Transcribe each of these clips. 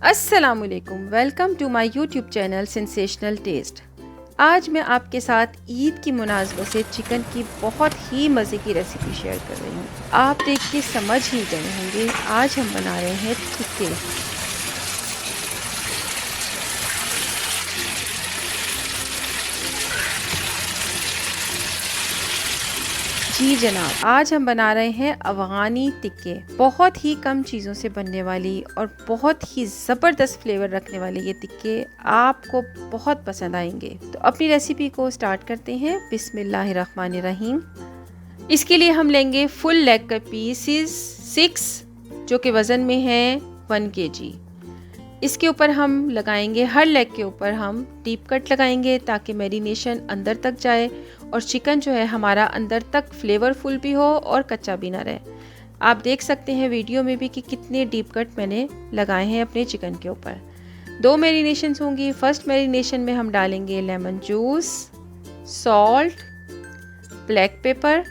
अस्सलामुअलैकुम, welcome to my YouTube channel sensational taste. आज मैं आपके साथ ईद की मुनासबत से चिकन की बहुत ही मज़े की रेसिपी शेयर कर रही हूँ। आप देख के समझ ही गए होंगे, आज हम बना रहे हैं टिक्के। जी जनाब, आज हम बना रहे हैं अफ़गानी टिक्के। बहुत ही कम चीज़ों से बनने वाली और बहुत ही ज़बरदस्त फ्लेवर रखने वाले ये टिक्के आपको बहुत पसंद आएंगे। तो अपनी रेसिपी को स्टार्ट करते हैं। बिस्मिल्लाहिर्रहमानिर्रहीम। इसके लिए हम लेंगे फुल लेग का पीसेस 6 जो कि वज़न में है 1 kg। इसके ऊपर हम लगाएंगे, हर लेग के ऊपर हम डीप कट लगाएंगे ताकि मैरिनेशन अंदर तक जाए और चिकन जो है हमारा अंदर तक फ्लेवरफुल भी हो और कच्चा भी ना रहे। आप देख सकते हैं वीडियो में भी कि कितने डीप कट मैंने लगाए हैं अपने चिकन के ऊपर। 2 मैरिनेशंस होंगी। फर्स्ट मैरिनेशन में हम डालेंगे lemon juice, salt, black pepper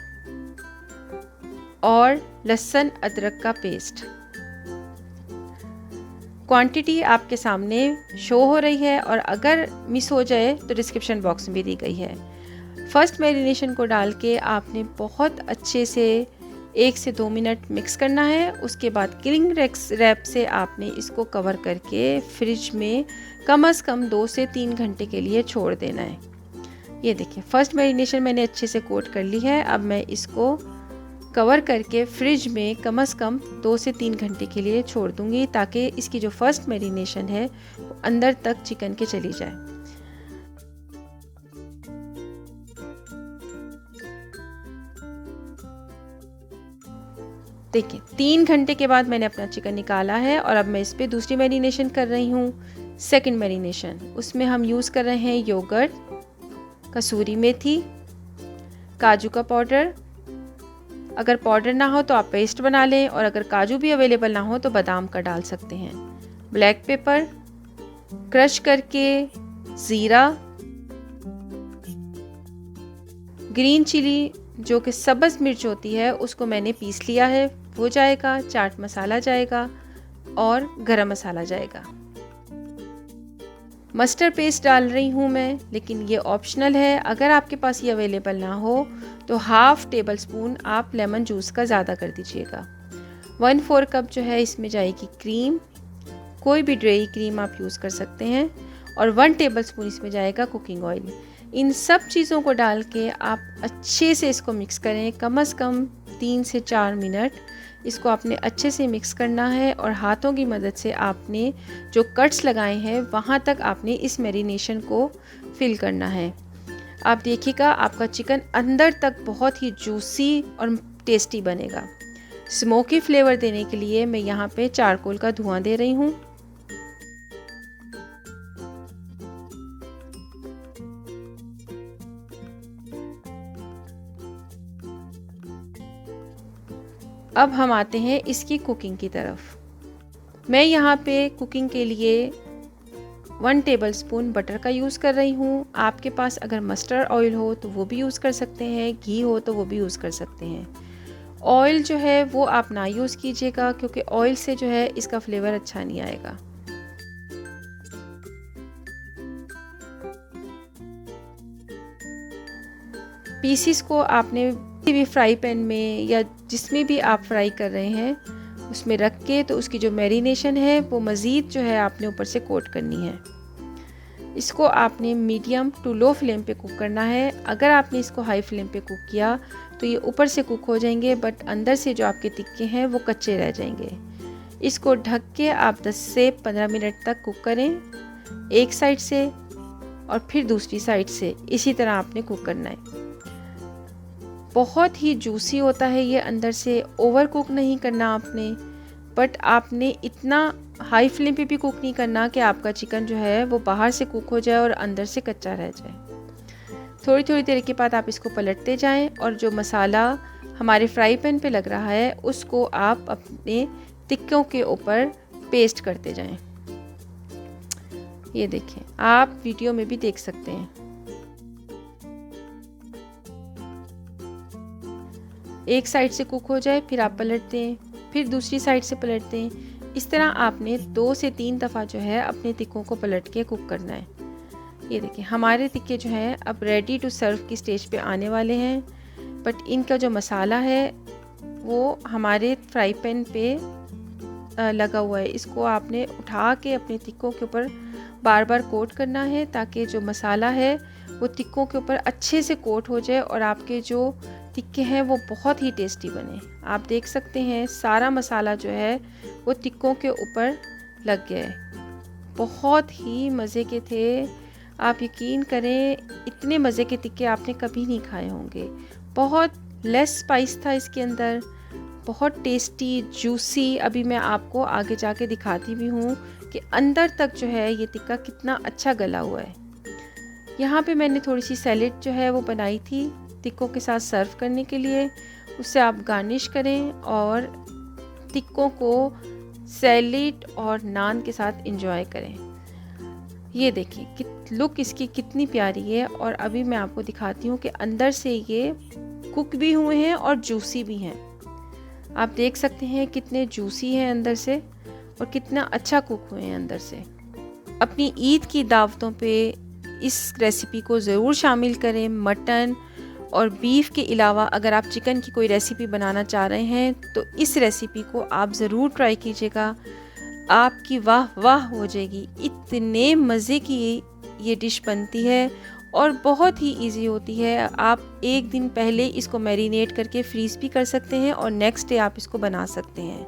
और लहसुन अदरक का पेस्ट। क्वांटिटी आपके सामने शो हो रही है और अगर मिस हो जाए तो डिस्क्रिप्शन बॉक्स में भी दी गई है। फर्स्ट मैरिनेशन को डाल के आपने बहुत अच्छे से 1 से 2 मिनट मिक्स करना है। उसके बाद क्लिंग रैप से आपने इसको कवर करके फ्रिज में कम से कम 2 से 3 घंटे के लिए छोड़ देना है। ये देखिए, फर्स्ट मैरिनेशन मैंने अच्छे से कोट कर ली है। अब मैं इसको कवर करके फ्रिज में कम से कम 2 से 3 घंटे के लिए छोड़ दूंगी ताकि इसकी जो फर्स्ट मैरिनेशन है वो अंदर तक चिकन के चली जाए। देखिए, 3 घंटे के बाद मैंने अपना चिकन निकाला है और अब मैं इस पर दूसरी मैरिनेशन कर रही हूँ। सेकंड मैरिनेशन, उसमें हम यूज़ कर रहे हैं योगर्ट, कसूरी मेथी, काजू का पाउडर। अगर पाउडर ना हो तो आप पेस्ट बना लें और अगर काजू भी अवेलेबल ना हो तो बादाम का डाल सकते हैं। ब्लैक पेपर, क्रश करके ज़ीरा, ग्रीन चिली जो कि सब्ज़ मिर्च होती है उसको मैंने पीस लिया है, वो जाएगा। चाट मसाला जाएगा और गरम मसाला जाएगा। मस्टर्ड पेस्ट डाल रही हूँ मैं, लेकिन ये ऑप्शनल है। अगर आपके पास ये अवेलेबल ना हो तो हाफ़ टेबल स्पून आप लेमन जूस का ज़्यादा कर दीजिएगा। 1/4 कप जो है इसमें जाएगी क्रीम, कोई भी ड्राई क्रीम आप यूज़ कर सकते हैं, और 1 टेबल स्पून इसमें जाएगा कुकिंग ऑयल। इन सब चीज़ों को डाल के आप अच्छे से इसको मिक्स करें। कम से कम 3 से 4 मिनट इसको आपने अच्छे से मिक्स करना है और हाथों की मदद से आपने जो कट्स लगाए हैं वहाँ तक आपने इस मैरिनेशन को फिल करना है। आप देखिएगा, आपका चिकन अंदर तक बहुत ही जूसी और टेस्टी बनेगा। स्मोकी फ्लेवर देने के लिए मैं यहाँ पे चारकोल का धुआं दे रही हूँ। अब हम आते हैं इसकी कुकिंग की तरफ। मैं यहाँ पे कुकिंग के लिए 1 टेबल स्पून बटर का यूज़ कर रही हूँ। आपके पास अगर मस्टर्ड ऑयल हो तो वो भी यूज़ कर सकते हैं, घी हो तो वो भी यूज़ कर सकते हैं। ऑयल जो है वो आप ना यूज़ कीजिएगा क्योंकि ऑयल से जो है इसका फ्लेवर अच्छा नहीं आएगा। पीसीस को आपने किसी भी फ्राई पैन में या जिसमें भी आप फ्राई कर रहे हैं उसमें रख के तो उसकी जो मैरिनेशन है वो मज़ीद जो है आपने ऊपर से कोट करनी है। इसको आपने मीडियम टू लो फ्लेम पे कुक करना है। अगर आपने इसको हाई फ्लेम पे कुक किया तो ये ऊपर से कुक हो जाएंगे बट अंदर से जो आपके टिक्के हैं वो कच्चे रह जाएंगे। इसको ढक के आप 10 से 15 मिनट तक कुक करें, एक साइड से और फिर दूसरी साइड से। इसी तरह आपने कुक करना है। बहुत ही जूसी होता है ये अंदर से, ओवर कुक नहीं करना आपने, बट आपने इतना हाई फ्लेम पे भी कुक नहीं करना कि आपका चिकन जो है वो बाहर से कुक हो जाए और अंदर से कच्चा रह जाए। थोड़ी थोड़ी देर के बाद आप इसको पलटते जाएं और जो मसाला हमारे फ्राई पैन पे लग रहा है उसको आप अपने टिक्कों के ऊपर पेस्ट करते जाएं। ये देखें, आप वीडियो में भी देख सकते हैं। एक साइड से कुक हो जाए फिर आप पलटते हैं, फिर दूसरी साइड से पलटते हैं। इस तरह आपने 2 से 3 दफ़ा जो है अपने टिक्कों को पलट के कुक करना है। ये देखिए हमारे टिक्के जो हैं अब रेडी टू सर्व की स्टेज पे आने वाले हैं, बट इनका जो मसाला है वो हमारे फ्राई पैन पे लगा हुआ है। इसको आपने उठा के अपने टिक्कों के ऊपर बार बार कोट करना है ताकि जो मसाला है वो टिक्कों के ऊपर अच्छे से कोट हो जाए और आपके जो टिक्के हैं वो बहुत ही टेस्टी बने। आप देख सकते हैं सारा मसाला जो है वो टिक्कों के ऊपर लग गया है। बहुत ही मज़े के थे, आप यकीन करें इतने मज़े के टिक्के आपने कभी नहीं खाए होंगे। बहुत लेस स्पाइस था इसके अंदर, बहुत टेस्टी जूसी। अभी मैं आपको आगे जाके दिखाती भी हूँ कि अंदर तक जो है ये टिक्का कितना अच्छा गला हुआ है। यहाँ पे मैंने थोड़ी सी सैलेड जो है वो बनाई थी टिक्कों के साथ सर्व करने के लिए, उससे आप गार्निश करें और टिक्कों को सैलेड और नान के साथ एंजॉय करें। ये देखिए लुक इसकी कितनी प्यारी है। और अभी मैं आपको दिखाती हूँ कि अंदर से ये कुक भी हुए हैं और जूसी भी हैं। आप देख सकते हैं कितने जूसी हैं अंदर से और कितना अच्छा कुक हुए हैं अंदर से। अपनी ईद की दावतों पे इस रेसिपी को ज़रूर शामिल करें। मटन और बीफ के अलावा अगर आप चिकन की कोई रेसिपी बनाना चाह रहे हैं तो इस रेसिपी को आप ज़रूर ट्राई कीजिएगा, आपकी वाह वाह हो जाएगी। इतने मज़े की ये डिश बनती है और बहुत ही इजी होती है। आप एक दिन पहले इसको मैरिनेट करके फ्रीज़ भी कर सकते हैं और नेक्स्ट डे आप इसको बना सकते हैं।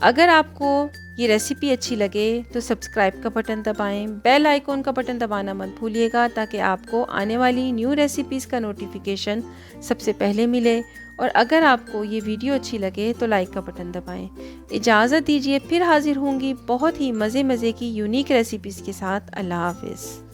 अगर आपको ये रेसिपी अच्छी लगे तो सब्सक्राइब का बटन दबाएं, बेल आइकॉन का बटन दबाना मत भूलिएगा ताकि आपको आने वाली न्यू रेसिपीज़ का नोटिफिकेशन सबसे पहले मिले। और अगर आपको ये वीडियो अच्छी लगे तो लाइक का बटन दबाएं। इजाज़त दीजिए, फिर हाजिर होंगी बहुत ही मज़े की यूनिक रेसिपीज़ के साथ। अल्लाह हाफ़िज़।